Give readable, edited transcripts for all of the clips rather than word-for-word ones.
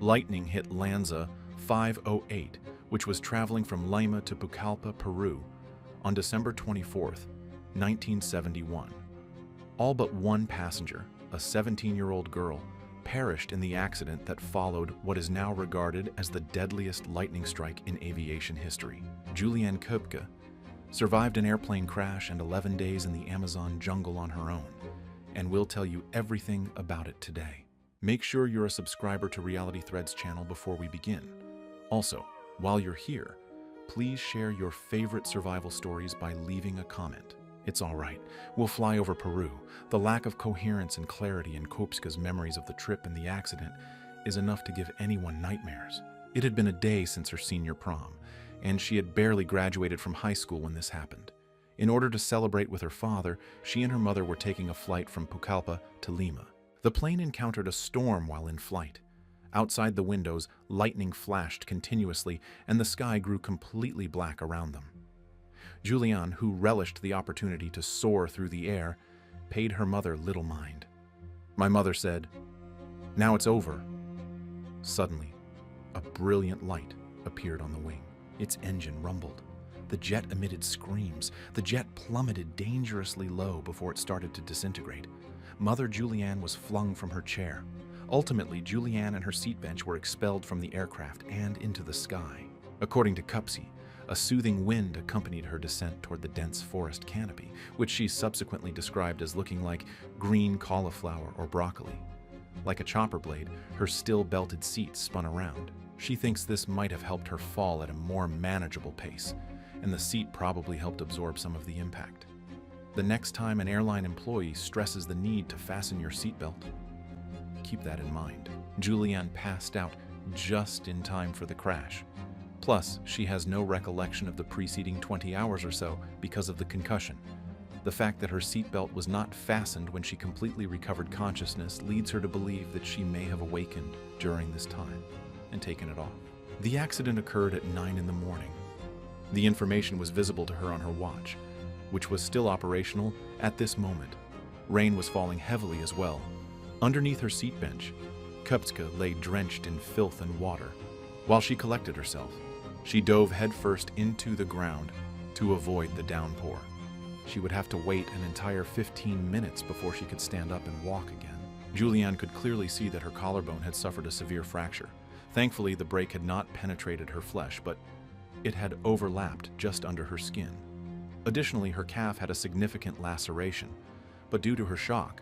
lightning hit Lanza 508, which was traveling from Lima to Pucallpa, Peru, on December 24, 1971. All but one passenger, a 17-year-old girl, perished in the accident that followed what is now regarded as the deadliest lightning strike in aviation history. Juliane Koepcke survived an airplane crash and 11 days in the Amazon jungle on her own, and we'll tell you everything about it today. Make sure you're a subscriber to Reality Threads channel before we begin. Also, while you're here, please share your favorite survival stories by leaving a comment. It's all right. We'll fly over Peru. The lack of coherence and clarity in Koepcke's memories of the trip and the accident is enough to give anyone nightmares. It had been a day since her senior prom, and she had barely graduated from high school when this happened. In order to celebrate with her father, she and her mother were taking a flight from Pucallpa to Lima. The plane encountered a storm while in flight. Outside the windows, lightning flashed continuously, and the sky grew completely black around them. Juliane, who relished the opportunity to soar through the air, paid her mother little mind. My mother said, "Now it's over." Suddenly, a brilliant light appeared on the wing. Its engine rumbled. The jet emitted screams. The jet plummeted dangerously low before it started to disintegrate. Mother Juliane was flung from her chair. Ultimately, Juliane and her seat bench were expelled from the aircraft and into the sky. According to Koepcke, a soothing wind accompanied her descent toward the dense forest canopy, which she subsequently described as looking like green cauliflower or broccoli. Like a chopper blade, her still-belted seat spun around. She thinks this might have helped her fall at a more manageable pace, and the seat probably helped absorb some of the impact. The next time an airline employee stresses the need to fasten your seatbelt, keep that in mind. Juliane passed out just in time for the crash. Plus, she has no recollection of the preceding 20 hours or so because of the concussion. The fact that her seatbelt was not fastened when she completely recovered consciousness leads her to believe that she may have awakened during this time and taken it off. The accident occurred at 9 in the morning. The information was visible to her on her watch, which was still operational at this moment. Rain was falling heavily as well. Underneath her seat bench, Koepcke lay drenched in filth and water. While she collected herself, she dove headfirst into the ground to avoid the downpour. She would have to wait an entire 15 minutes before she could stand up and walk again. Juliane could clearly see that her collarbone had suffered a severe fracture. Thankfully, the break had not penetrated her flesh, but it had overlapped just under her skin. Additionally, her calf had a significant laceration, but due to her shock,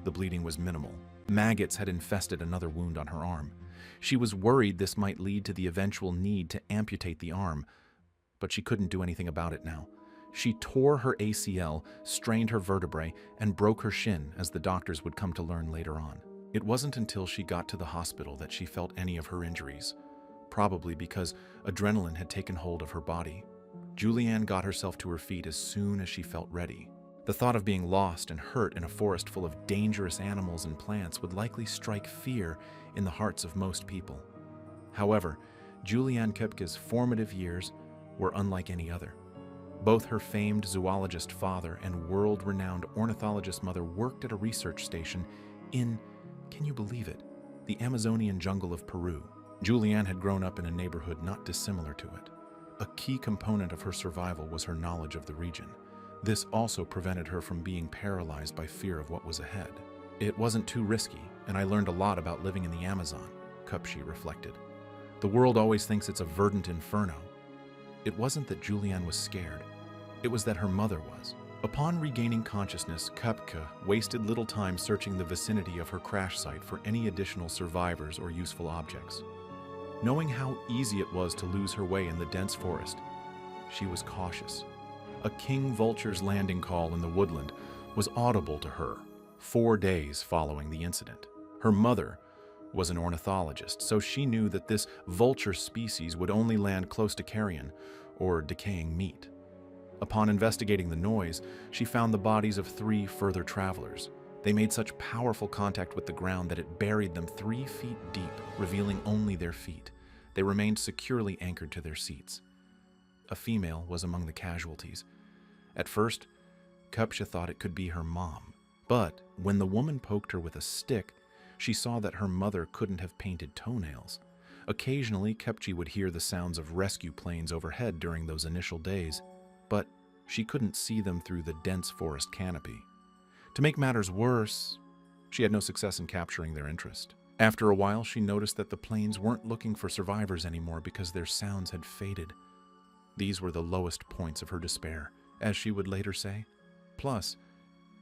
the bleeding was minimal. Maggots had infested another wound on her arm. She was worried this might lead to the eventual need to amputate the arm, but she couldn't do anything about it now. She tore her ACL, strained her vertebrae, and broke her shin, as the doctors would come to learn later on. It wasn't until she got to the hospital that she felt any of her injuries, probably because adrenaline had taken hold of her body. Juliane got herself to her feet as soon as she felt ready. The thought of being lost and hurt in a forest full of dangerous animals and plants would likely strike fear in the hearts of most people. However, Juliane Koepcke's formative years were unlike any other. Both her famed zoologist father and world-renowned ornithologist mother worked at a research station in, can you believe it, the Amazonian jungle of Peru. Juliane had grown up in a neighborhood not dissimilar to it. A key component of her survival was her knowledge of the region. This also prevented her from being paralyzed by fear of what was ahead. It wasn't too risky, and I learned a lot about living in the Amazon, Koepcke reflected. The world always thinks it's a verdant inferno. It wasn't that Juliane was scared. It was that her mother was. Upon regaining consciousness, Koepcke wasted little time searching the vicinity of her crash site for any additional survivors or useful objects. Knowing how easy it was to lose her way in the dense forest, she was cautious. A king vulture's landing call in the woodland was audible to her 4 days following the incident. Her mother was an ornithologist, so she knew that this vulture species would only land close to carrion or decaying meat. Upon investigating the noise, she found the bodies of 3 further travelers. They made such powerful contact with the ground that it buried them 3 feet deep, revealing only their feet. They remained securely anchored to their seats. A female was among the casualties. At first, Koepcke thought it could be her mom, but when the woman poked her with a stick, She saw that her mother couldn't have painted toenails. Occasionally, Koepcke would hear the sounds of rescue planes overhead during those initial days, but she couldn't see them through the dense forest canopy. To make matters worse, she had no success in capturing their interest. After a while, she noticed that the planes weren't looking for survivors anymore because their sounds had faded. These were the lowest points of her despair, as she would later say. Plus,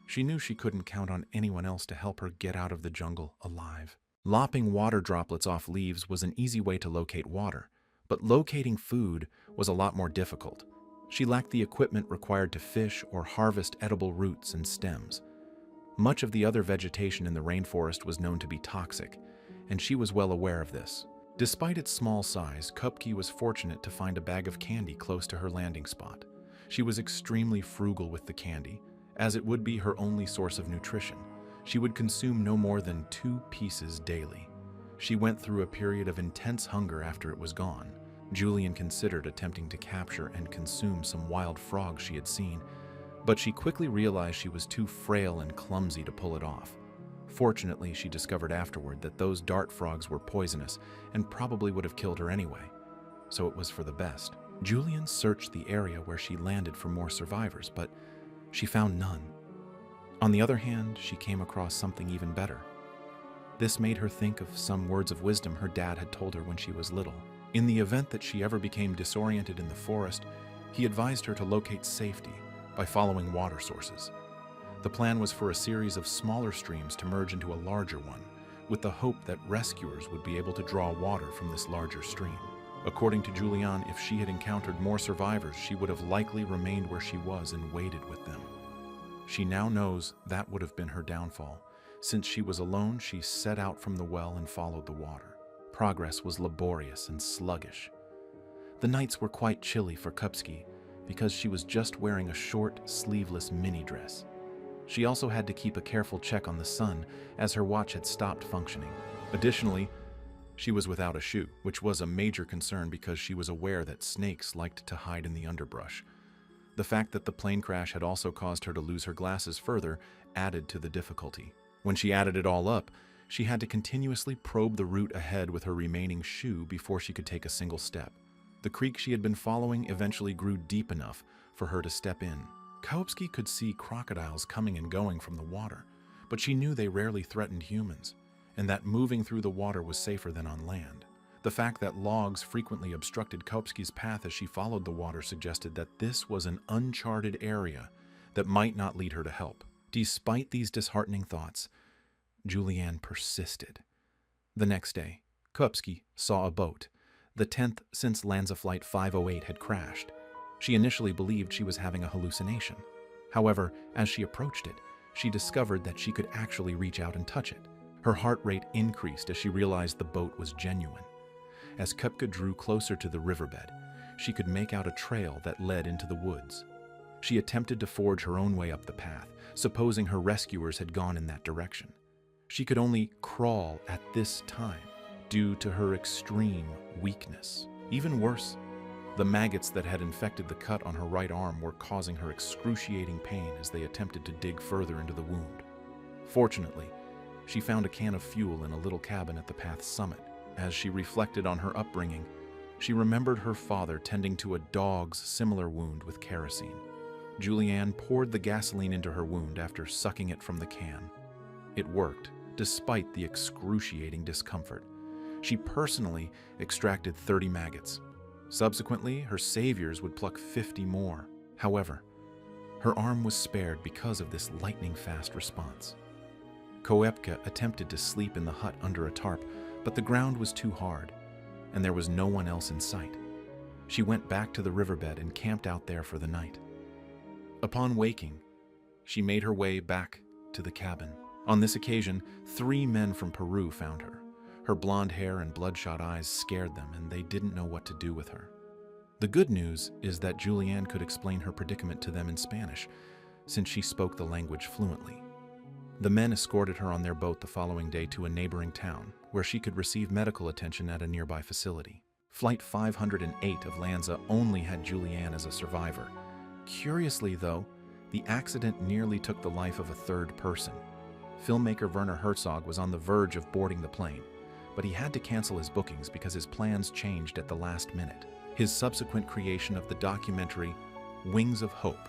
she knew she couldn't count on anyone else to help her get out of the jungle alive. Lopping water droplets off leaves was an easy way to locate water, but locating food was a lot more difficult. She lacked the equipment required to fish or harvest edible roots and stems. Much of the other vegetation in the rainforest was known to be toxic, and she was well aware of this. Despite its small size, Koepcke was fortunate to find a bag of candy close to her landing spot. She was extremely frugal with the candy, as it would be her only source of nutrition. She would consume no more than 2 pieces daily. She went through a period of intense hunger after it was gone. Juliane considered attempting to capture and consume some wild frogs she had seen, but she quickly realized she was too frail and clumsy to pull it off. Fortunately, she discovered afterward that those dart frogs were poisonous and probably would have killed her anyway, so it was for the best. Juliane searched the area where she landed for more survivors, but she found none. On the other hand, she came across something even better. This made her think of some words of wisdom her dad had told her when she was little. In the event that she ever became disoriented in the forest, he advised her to locate safety by following water sources. The plan was for a series of smaller streams to merge into a larger one, with the hope that rescuers would be able to draw water from this larger stream. According to Juliane, if she had encountered more survivors, she would have likely remained where she was and waited with them. She now knows that would have been her downfall. Since she was alone, she set out from the well and followed the water. Progress was laborious and sluggish. The nights were quite chilly for Koepcke because she was just wearing a short, sleeveless mini dress. She also had to keep a careful check on the sun as her watch had stopped functioning. Additionally, she was without a shoe, which was a major concern because she was aware that snakes liked to hide in the underbrush. The fact that the plane crash had also caused her to lose her glasses further added to the difficulty. When she added it all up, she had to continuously probe the route ahead with her remaining shoe before she could take a single step. The creek she had been following eventually grew deep enough for her to step in. Koepcke could see crocodiles coming and going from the water, but she knew they rarely threatened humans, and that moving through the water was safer than on land. The fact that logs frequently obstructed Koepcke's path as she followed the water suggested that this was an uncharted area that might not lead her to help. Despite these disheartening thoughts, Juliane persisted. The next day, Koepcke saw a boat, the 10th since Lanza Flight 508 had crashed. She initially believed she was having a hallucination. However, as she approached it, she discovered that she could actually reach out and touch it. Her heart rate increased as she realized the boat was genuine. As Koepcke drew closer to the riverbed, she could make out a trail that led into the woods. She attempted to forge her own way up the path, supposing her rescuers had gone in that direction. She could only crawl at this time due to her extreme weakness. Even worse, the maggots that had infected the cut on her right arm were causing her excruciating pain as they attempted to dig further into the wound. Fortunately, she found a can of fuel in a little cabin at the path's summit. As she reflected on her upbringing, she remembered her father tending to a dog's similar wound with kerosene. Juliane poured the gasoline into her wound after sucking it from the can. It worked, despite the excruciating discomfort. She personally extracted 30 maggots. Subsequently, her saviors would pluck 50 more. However, her arm was spared because of this lightning-fast response. Koepcke attempted to sleep in the hut under a tarp, but the ground was too hard, and there was no one else in sight. She went back to the riverbed and camped out there for the night. Upon waking, she made her way back to the cabin. On this occasion, 3 men from Peru found her. Her blonde hair and bloodshot eyes scared them, and they didn't know what to do with her. The good news is that Juliane could explain her predicament to them in Spanish, since she spoke the language fluently. The men escorted her on their boat the following day to a neighboring town, where she could receive medical attention at a nearby facility. Flight 508 of Lanza only had Juliane as a survivor. Curiously, though, the accident nearly took the life of a 3rd person. Filmmaker Werner Herzog was on the verge of boarding the plane, but he had to cancel his bookings because his plans changed at the last minute. His subsequent creation of the documentary Wings of Hope,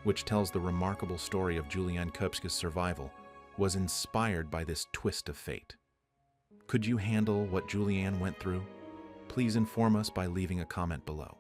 which tells the remarkable story of Juliane Koepcke's survival, was inspired by this twist of fate. Could you handle what Juliane went through? Please inform us by leaving a comment below.